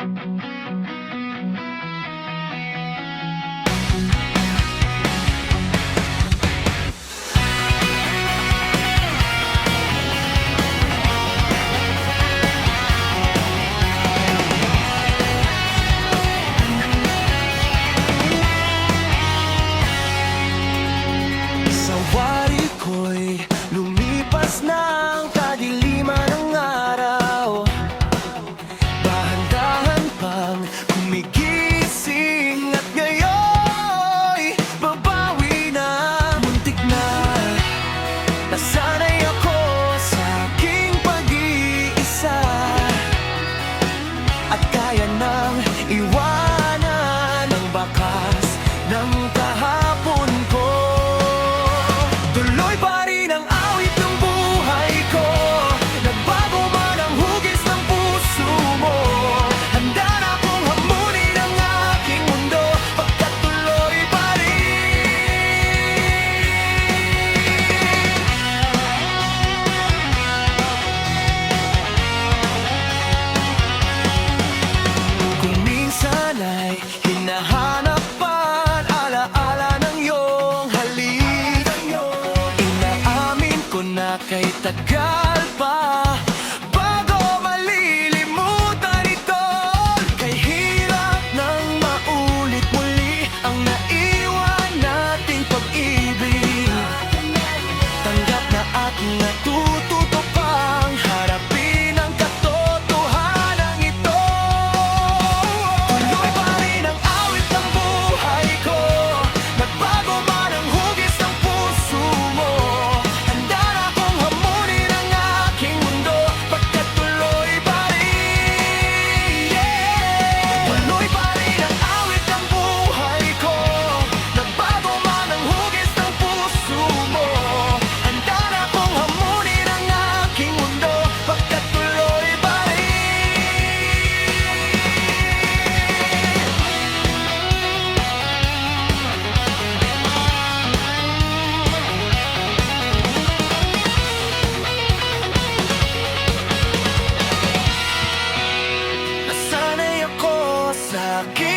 Sa wari ko'y lumipas ng kadiliman ng araw. Dahan-dahan pang kumigising at ngayon'y babawi na. Muntik na nasanay ako sa aking pag-iisa at kaya nang iwanan ang bakas ng kahapon ko. Tuloy pa rin ang awit ng buhay ko, nagbago man ang hugis ng puso mo. Handa na akong hamunin ang aking mundo, pagkat tuloy pa rin. Kung minsan ay hinahanap ang alaala ng iyong halik, inaamin ko na kay tagal pa bago malilimutan ito. Kay hirap nang maulit muli ang naiwan nating pag-ibig. Tanggap na at natututo pang harapin ang katotohanan ito. Tuloy pa rin ang awit ng buhay ko, nagbago man ang hugis ng puso mo. Handa na akong hamunin ang aking mundo, pagkat tuloy pa rin. Tuloy pa rin ang awit ng buhay ko, nagbago man ang hugis ng puso mo. Handa na akong hamunin ang aking mundo, pagkat tuloy pa rin. Nasanay ako sa aking